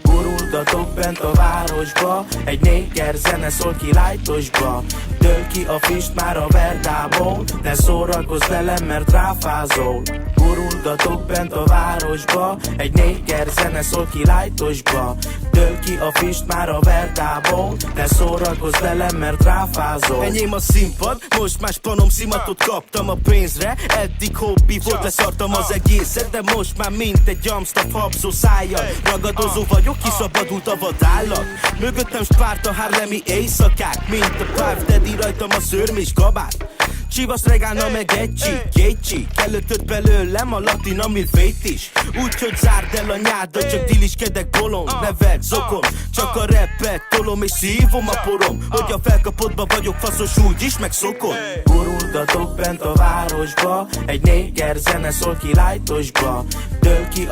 Gurulgatok bent a városba, egy néger zene szól ki lájtosba. Dől ki a füst már a verdából, ne szórakozz velem, mert ráfázol. Gurulgatok bent a városba, egy néger zene szól ki lájtosba. Dől ki a füst már a verdából, ne szórakozz velem, mert ráfázol. Enyém a színpad, most más panom szimatot kaptam a pénzre. Eddig hobbi volt, leszartam az egészet, de most már mint egy Amstaff habzó szájjal. Ragadozó vagyok, kiszabadult a vadállat. Mögöttem Spárta, harlemi éjszakák, mint a Puff Daddy, rajtam a szörm és kabát. Csivaszt regálna meg egy csík, előtött belőlem a latina milfét is. Úgyhogy zárd el a nyádat, csak diliskedek bolond. Neved zokon, csak a rappet tolom és szívom a porom. Hogy a felkapottba vagyok faszos, úgyis megszokod. Gurulgatok bent a városba, egy néger zene szól ki lájtosba. Dől ki a